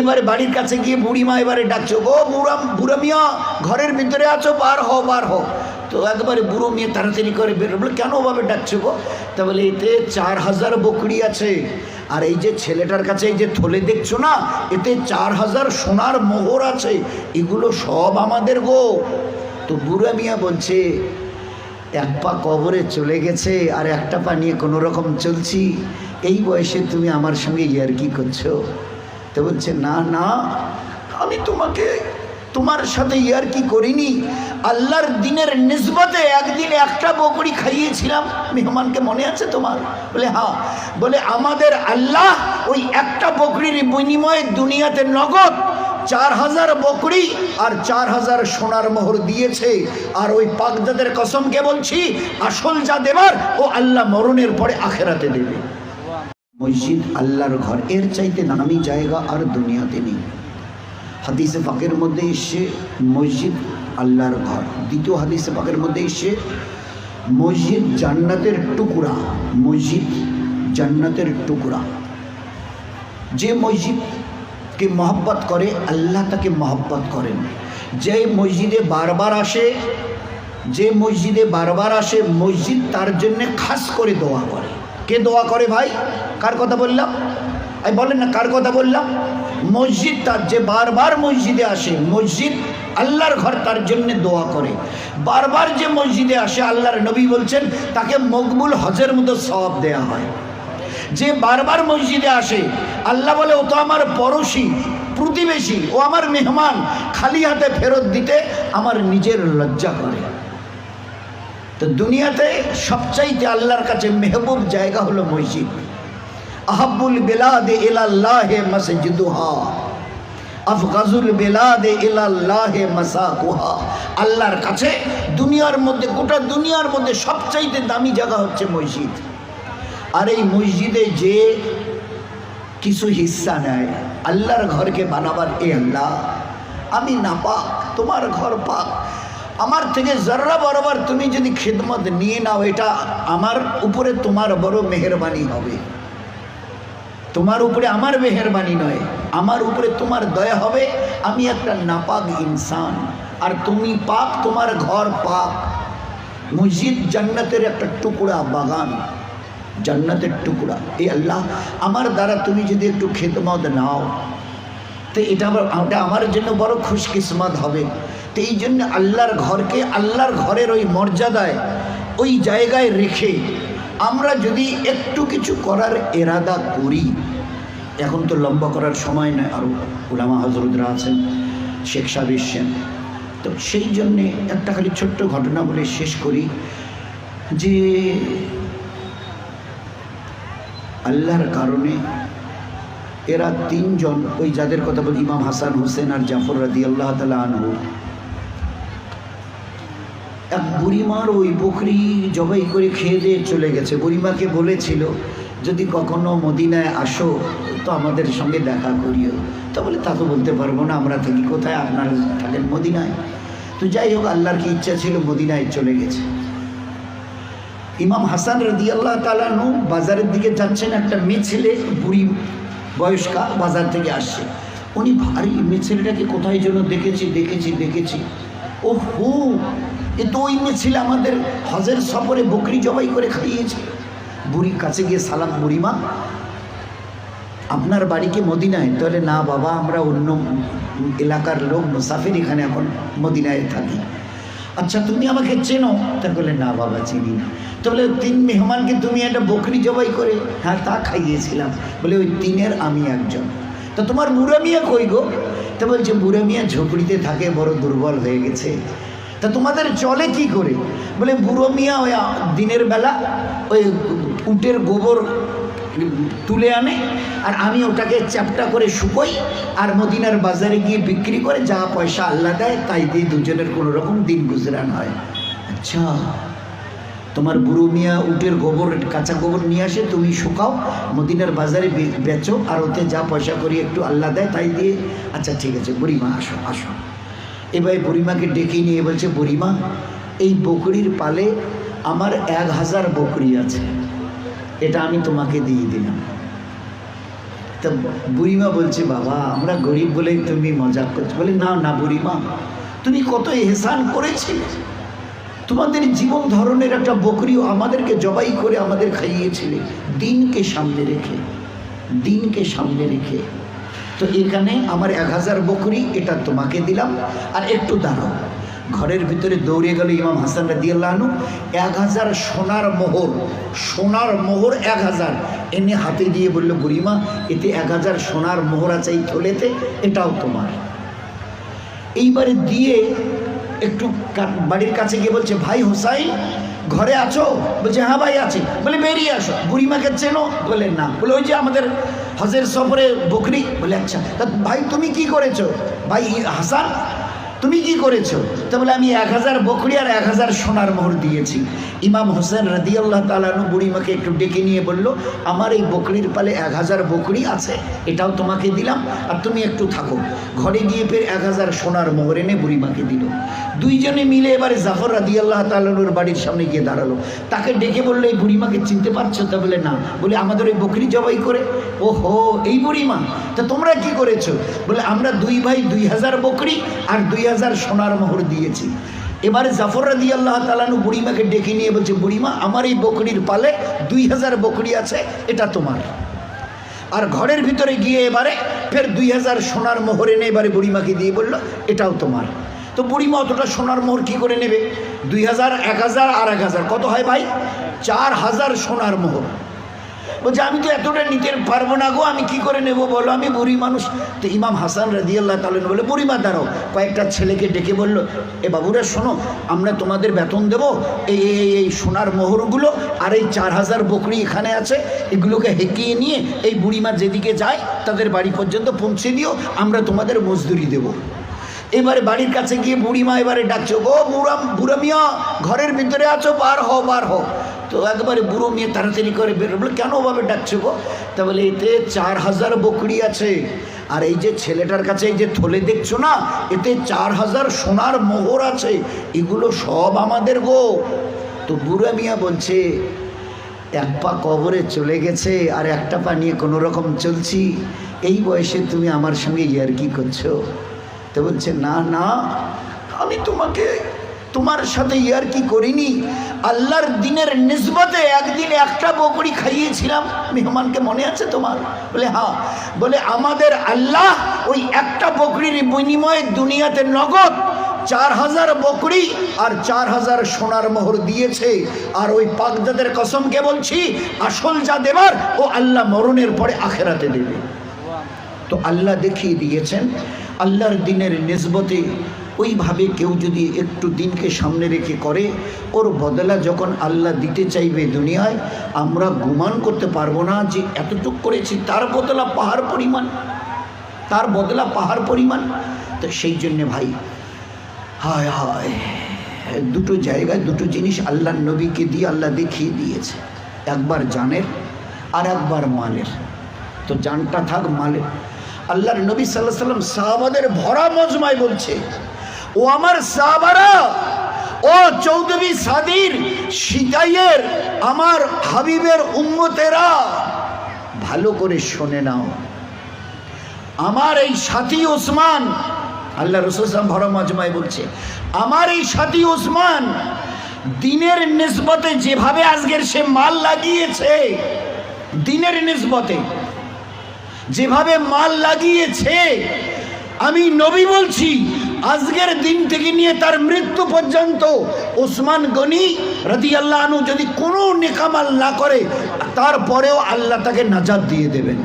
এবারে বাড়ির কাছে গিয়ে বুড়িমা এবারে ডাকছে, ও বুড়া মিয়া ঘরের ভিতরে আছো, বার হও। তো একবারে বুড়ো মেয়ে তাড়াতাড়ি করে বের বলে, কেন ওভাবে ডাকছো গো? তা বলে, এতে 4000 বকরি আছে, আর এই যে ছেলেটার কাছে এই যে থলে দেখছো না, এতে 4000 সোনার মোহর আছে, এগুলো সব আমাদের গো। তো বুড়া মিয়া বলছে, এক পা কবরে চলে গেছে আর একটা পা নিয়ে কোনো রকম চলছি, এই বয়সে তুমি আমার সঙ্গে ইয়ার্কি করছো? তো বলছে, না আমি তোমার সাথে ইয়ার্কি করিনি, আল্লাহর দিনের নিসবতে একদিন একটা বকরি খাইয়েছিলাম মেহমানকে, মনে আছে তোমার? বলে, হ্যাঁ। বলে, আমাদের আল্লাহ ওই একটা বকরির বিনিময়ে দুনিয়াতে নগদ 4000 বকরি আর 4000 সোনার মোহর দিয়েছে। আর ওই পাকজাদের কসমকে বলছি, আসল যা দেবার ও আল্লাহ মরণের পরে আখেরাতে দেবে। মসজিদ আল্লাহর ঘর, এর চাইতে দামি জায়গা আর দুনিয়াতে নেই। হাদিসে পাকের মধ্যে এসে মসজিদ আল্লাহর ঘর। দ্বিতীয় হাদিসে পাকের মধ্যে এসে মসজিদ জান্নাতের টুকরা, মসজিদ জান্নাতের টুকরা। যে মসজিদকে মহব্বত করে আল্লাহ তাকে মহব্বত করেন। যে মসজিদে বারবার আসে মসজিদ তার জন্য খাস করে দোয়া করে। কে দোয়া করে ভাই? কার কথা বললাম? এই বলেন না, কার কথা বললাম? মসজিদ, তার যে বারবার মসজিদে আসে, মসজিদ আল্লাহর ঘর, তার জন্য দোয়া করে। বারবার যে মসজিদে আসে, আল্লাহর নবী বলছেন তাকে মকবুল হজের মতো সওয়াব দেয়া হয়। যে বারবার মসজিদে আসে, আল্লাহ বলে ও তো আমার পড়োশি, প্রতিবেশী, ও আমার মেহমান, খালি হাতে ফেরত দিতে আমার নিজের লজ্জা করে। তো দুনিয়াতে সবচাইতে আল্লাহর কাছে মেহবুব জায়গা হলো মসজিদ। আহাবুল বেলাদে ইলাল্লাহে মসজিদুহা, আফগাজুল বেলাদে ইলাল্লাহে মাসাকুহা। আল্লাহর কাছে দুনিয়ার মধ্যে, গোটা দুনিয়ার মধ্যে সবচাইতে দামি জায়গা হচ্ছে মসজিদ। আর এই মসজিদে যে কিছু হিস্সা নেয় আল্লাহর ঘরকে বানাবার, এ আল্লাহ আমি নাপাক, তোমার ঘর পাক, আমার থেকে জর্রা বরাবর তুমি যদি খিদমত নিয়ে নাও, এটা আমার উপরে তোমার বড় মেহেরবানি হবে। তোমার উপরে আমার মেহেরবানি নয়, আমার উপরে তোমার দয়া হবে। আমি একটা নাপাক ইনসান আর তুমি পাক, তোমার ঘর পাক। মসজিদ জান্নাতের একটা টুকরা, বাগান, জান্নাতের টুকরা। এই আল্লাহ আমার দ্বারা তুমি যদি একটু খিদমত নাও, তো এটা আমার জন্য বড় খুশকিসমত হবে। তো এই জন্য আল্লাহর ঘরকে, আল্লাহর ঘরের ওই মর্যাদায়, ওই জায়গায় রেখে আমরা যদি একটু কিছু করার এরাদা করি, এখন তো লম্বা করার সময় নয়, আরও উলামা হজরতরা আছেন, শেখ সাহেব এসছেন, তো সেই জন্যে একটা খালি ছোট্ট ঘটনা বলে শেষ করি যে আল্লাহর কারণে এরা 3 জন, ওই যাদের কথা বলি, ইমাম হাসান হোসেন আর জাফর রাদিয়াল্লাহু তাআলা আনহু, এক বুড়িমার ওই বকরি জবাই করে খেয়ে দিয়ে চলে গেছে। বুড়িমাকে বলেছিল যদি কখনো মদিনায় আসো তো আমাদের সঙ্গে দেখা করিও। তা বলে, তা তো বলতে পারবো না, আমরা থাকি কোথায়, আপনারা থাকেন মদিনায়। তো যাই হোক, আল্লাহর কি ইচ্ছা ছিল, মদিনায় চলে গেছে। ইমাম হাসান রাদিয়াল্লাহু তাআলা আনহু বাজারের দিকে যাচ্ছেন, একটা মেয়ে ছেলে, বুড়ি বয়স্কা, বাজার থেকে আসছে। উনি ভারী, মেয়ে ছেলেটাকে কোথায় যেন দেখেছি। ও হু, এ তো ওই মেয়ে ছেলে আমাদের হজের সফরে বকরি জবাই করে খাইয়েছে। বুড়ির কাছে গিয়ে সালাম, বুড়িমা আপনার বাড়ি কি মদিনায়? তাহলে না বাবা, আমরা অন্য এলাকার লোক, মুসাফির, এখানে এখন মদিনায় থাকি। আচ্ছা তুমি আমাকে চেনো? তা বলে, না বাবা চিনি না। তাহলে 3 মেহমানকে তুমি একটা বকরি জবাই করে? হ্যাঁ, তা খাইয়েছিলাম। বলে, ওই 3-এর আমি একজন। তা তোমার বুড়া মিয়া কই গো? তা বলছে, বুড়া মিয়া ঝুপড়িতে থাকে, বড় দুর্বল হয়ে গেছে। তা তোমাদের চলে কি করে? বলে, বুড়ো মিয়া ওই দিনের বেলা ওই উটের গোবর তুলে আনে, আর আমি ওটাকে চ্যাপটা করে শুকোই, আর মদিনার বাজারে গিয়ে বিক্রি করে যা পয়সা আল্লাহ দেয় তাই দিয়ে দুজনের কোনো রকম দিন গুজরান হয়। আচ্ছা, তোমার বুড়ো মিয়া উটের গোবর, কাঁচা গোবর নিয়ে আসে, তুমি শুকাও, মদিনার বাজারে বেচো, আর ওতে যা পয়সা করি একটু আল্লাহ দেয় তাই দিয়ে। আচ্ছা ঠিক আছে, বুড়িমা আসো। এবার বুড়িমাকে ডেকে নিয়ে বলছে, বুড়িমা এই বকরির পালে আমার 1000 বকরি আছে, এটা আমি তোমাকে দিয়ে দিলাম। তা বুড়িমা বলছে, বাবা আমরা গরিব বলেই তুমি মজা করছো। বলে, না না বুড়িমা, তুমি কত এহসান করেছিলে, তোমাদের জীবন ধরনের একটা বকরিও আমাদেরকে জবাই করে আমাদের খাইয়েছিলে, দিনকে সামনে রেখে, দিনকে সামনে রেখে। তো এখানে আমার 1000 বকরি, এটা তোমাকে দিলাম, আর একটু দাঁড়াও। ঘরের ভিতরে দৌড়ে গেল ইমাম হাসান রাদিয়াল্লাহু আনহু, 1000 সোনার মোহর, সোনার মোহর 1000 এনে হাতে দিয়ে বলল, বুড়িমা এতে 1000 সোনার মোহর আছে এই থলেতে, এটাও তোমার। এইবারে দিয়ে একটু বাড়ির কাছে গিয়ে বলছে, ভাই হোসাইন ঘরে আছো? বলছে, হ্যাঁ ভাই আছি। বলে, বেরিয়ে আসো। বুড়িমাকে চেনো? বলে, না। বলে, ওই যে আমাদের হজের সফরে বকরি। বলে, আচ্ছা তা ভাই তুমি কি করেছো? ভাই হাসান তুমি কি করেছো? তা বলে, আমি 1000 বকরি আর 1000 সোনার মোহর দিয়েছি। ইমাম হোসেন রাদিয়াল্লাহু তাআলা আনহু বুড়িমাকে একটু ডেকে নিয়ে বলল, আমার এই বকরির পালে 1000 বকরি আছে, এটাও তোমাকে দিলাম, আর তুমি একটু থাকো। ঘরে গিয়ে ফের 1000 সোনার মোহর এনে বুড়িমাকে দিল। দুইজনে মিলে এবারে জাফর রাদিয়াল্লাহু তাআলা আনহুর বাড়ির সামনে গিয়ে দাঁড়ালো। তাকে ডেকে বললো, এই বুড়িমাকে চিনতে পারছো? তা বলে, না। বলে, আমাদের ওই বকরি জবাই করে। ওহো, এই বুড়িমা, তা তোমরা কি করেছো? বলে, আমরা 2 ভাই 2000 বকরি আর 2000 সোনার মোহর দিয়েছি। এবারে জাফর রাদিয়াল্লাহু তাআলা আনহু বুড়িমাকে ডেকে নিয়ে বলছে, বুড়িমা আমার এই বকরির পালে 2000 বকরি আছে, এটা তোমার। আর ঘরের ভিতরে গিয়ে এবারে ফের 2000 সোনার মোহর এনে এবারে বুড়িমাকে দিয়ে বলল, এটাও তোমার। তো বুড়িমা অতটা সোনার মোহর কী করে নেবে? 2000, 1000 আর 1000 কত হয় ভাই? 4000 সোনার মোহর। বলছে, আমি তো এতটা নিতে পারবো না গো, আমি কি করে নেব বলো, আমি বুড়ি মানুষ। তো ইমাম হাসান রাদিয়াল্লাহু তাআলা বলে, বুড়িমা দাঁড়াও। কয়েকটা ছেলেকে ডেকে বলল, এ বাবুরা শোনো, আমরা তোমাদের বেতন দেব, এই এই এই সোনার মোহরগুলো আর এই 4000 বকরি এখানে আছে, এগুলোকে হেঁকিয়ে নিয়ে এই বুড়িমা যেদিকে যায় তাদের বাড়ি পর্যন্ত পৌঁছে দিও, আমরা তোমাদের মজদুরি দেব। এবারে বাড়ির কাছে গিয়ে বুড়িমা এবারে ডাকছো, ও বুড়া মিয়া ঘরের ভিতরে আছো, বার হও বার হও। তো একবারে বুড়ো মেয়ে তাড়াতাড়ি করে বের। বলে, কেন ওভাবে ডাকছো গো? তা বলে, এতে 4000 বকরি আছে, আর এই যে ছেলেটার কাছে এই যে থলে দেখছো না, এতে 4000 সোনার মোহর আছে, এগুলো সব আমাদের গো। তো বুড়া মিয়া বলছে, এক পা কবরে চলে গেছে আর একটা পা নিয়ে কোনো রকম চলছি, এই বয়সে তুমি আমার সঙ্গে ইয়ার্কি করছো? তো বলছে, না না, আমি তোমার সাথে ইয়ার্কি করিনি, আল্লাহর দিনের নিসবতে একদিন একটা বকরি খাইয়েছিলাম মেহমানকে, মনে আছে তোমার? বলে, হ্যাঁ। বলে, আমাদের আল্লাহ ওই একটা বকরির বিনিময়ে দুনিয়াতে নগদ 4000 বকরি আর 4000 সোনার মোহর দিয়েছে। আর ওই পাকজাদের কসমকে বলছি, আসল যা দেবার ও আল্লাহ মরণের পরে আখেরাতে দেবে। তো আল্লাহ দেখিয়ে দিয়েছেন, আল্লাহর দিনের নিসবতে ওইভাবে কেউ যদি একটু দিনকে সামনে রেখে করে, ওর বদলা যখন আল্লাহ দিতে চাইবে দুনিয়ায়, আমরা গুমান করতে পারবো না যে এতটুক করেছি, তার বদলা পাহাড় পরিমাণ, তার বদলা পাহাড় পরিমাণ। তো সেই জন্যে ভাই, হায় হায়, দুটো জায়গায় দুটো জিনিস আল্লাহর নবীকে দিয়ে আল্লাহ দেখিয়ে দিয়েছে, একবার জানের আর একবার মালের। তো জানটা থাক মালের। আল্লাহর নবী সাল্লাল্লাহু আলাইহি সাল্লাম সাহাবাদের ভরা মজমায় বলছে, ও আমার সাহাবারা, ও চৌধুরী সাদির সিতাইয়ের আমার হাবিবের উম্মতেরা, ভালো করে শুনে নাও, আমার এই সাথী ওসমান, আল্লাহ রাসূল সাল্লাল্লাহু আলাইহি ওয়াসাল্লাম ভরা মজমায় বলছে, আমার এই সাথী ওসমান দিনের নিসবতে যেভাবে আজকের সে মাল লাগিয়েছে, দিনের নিসবতে যেভাবে মাল লাগিয়েছে, আমি নবী বলছি আজকের দিন থেকে নিয়ে তার মৃত্যু পর্যন্ত ওসমান গনি রাদিয়াল্লাহু আনহু যদি কোনো নেকামাল না করে, তারপরেও আল্লাহ তাকে নাজাত দিয়ে দেবেন।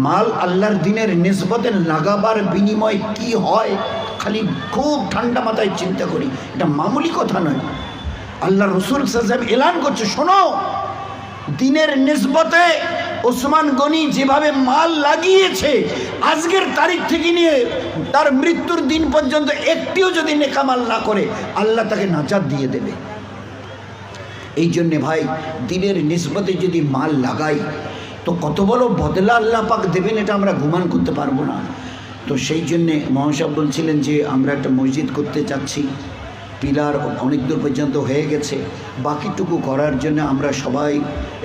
মাল আল্লাহর দিনের নিসবতে লাগাবার বিনিময় কি হয়, খালি খুব ঠান্ডা মাথায় চিন্তা করি, এটা মামুলি কথা নয়। আল্লাহ রাসূল সাল্লাল্লাহু আলাইহি ওয়াসাল্লাম এলান করছে, শোনো, দিনের নিসবতে ওসমান গনি যেভাবে মাল লাগিয়েছে, আজকের তারিখ থেকে নিয়ে তার মৃত্যুর দিন পর্যন্ত একটিও যদি নেকামাল না করে, আল্লাহ তাকে নাজাত দিয়ে দেবে। এই জন্যে ভাই, দিনের নিসবতে যদি মাল লাগাই তো কত বড় বদলা আল্লাহ পাক দেবেন, এটা আমরা গুমান করতে পারবো না। তো সেই জন্যে মহাসাব বলছিলেন যে আমরা একটা মসজিদ করতে চাচ্ছি, পিলার অনেক দূর পর্যন্ত হয়ে গেছে, বাকিটুকু করার জন্য আমরা সবাই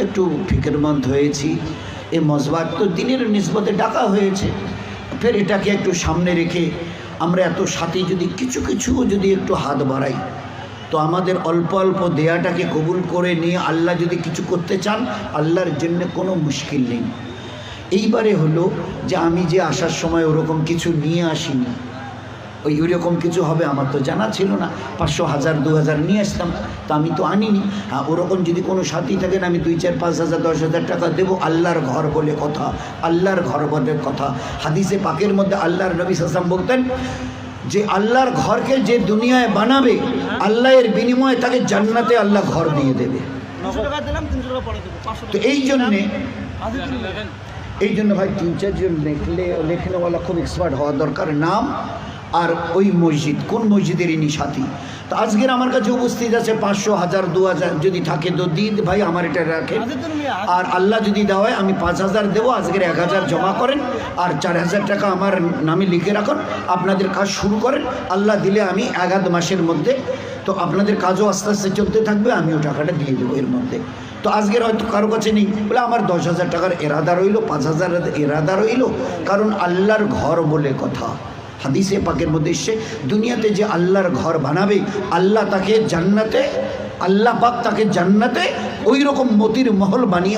একটু ফিকিরমন্দ হয়েছি। এই মসবাত তো দিনের নিসবতে ডাকা হয়েছে, ফের এটাকে একটু সামনে রেখে আমরা এত সাথী যদি কিছু কিছু যদি একটু হাত বাড়াই, তো আমাদের অল্প অল্প দেয়াটাকে কবুল করে নিয়ে আল্লাহ যদি কিছু করতে চান, আল্লাহর জন্য কোনো মুশকিল নেই। এইবারে হলো যে আমি যে আসার সময় ওরকম কিছু নিয়ে আসিনি, ওইরকম কিছু হবে আমার তো জানা ছিল না। 500, 1000, 2000 নিয়ে আসতাম, তো আমি তো আনিনি। হ্যাঁ, ওরকম যদি কোনো সাথী থাকেন আমি 2, 4, 5,000, 10,000 টাকা দেবো। আল্লাহর ঘর বলে কথা, আল্লাহর ঘর বলে কথা। হাদিসে পাকের মধ্যে আল্লাহর নবী সাল্লাল্লাহু আলাইহি ওয়াসাল্লাম বলতেন যে আল্লাহর ঘরকে যে দুনিয়ায় বানাবে, আল্লাহের বিনিময়ে তাকে জান্নাতে আল্লাহ ঘর দিয়ে দেবে। তো এই জন্য ভাই 3-4 জন লেখনেওয়ালা খুব এক্সপার্ট হওয়া দরকার। নাম আর ওই মসজিদ, কোন মসজিদের ইনি সাথী। তো আজকের আমার কাছে উপস্থিত আছে 500, 1000, 2000 যদি থাকে তো দিন ভাই, আমার এটা রাখেন। আর আল্লাহ যদি দেওয়া হয় আমি 5000 দেবো, আজকের 1000 জমা করেন আর 4000 টাকা আমার নামে লিখে রাখুন। আপনাদের কাজ শুরু করেন, আল্লাহ দিলে আমি 1-2 মাসের মধ্যে তো আপনাদের কাজও আস্তে আস্তে চলতে থাকবে, আমিও টাকাটা দিয়ে দেবো এর মধ্যে। তো আজকের হয়তো কারো কাছে নেই বলে আমার 10,000 টাকার এরাদা রইল, 5,000 এরাদা রইল, কারণ আল্লাহর ঘর বলে কথা। হাদিসে পাকের মধ্যে এসে দুনিয়াতে যে আল্লাহর ঘর বানাবে, আল্লাহ তাকে জান্নাতে, আল্লাহ পাক তাকে জান্নাতে ওই রকম মতির মহল বানিয়ে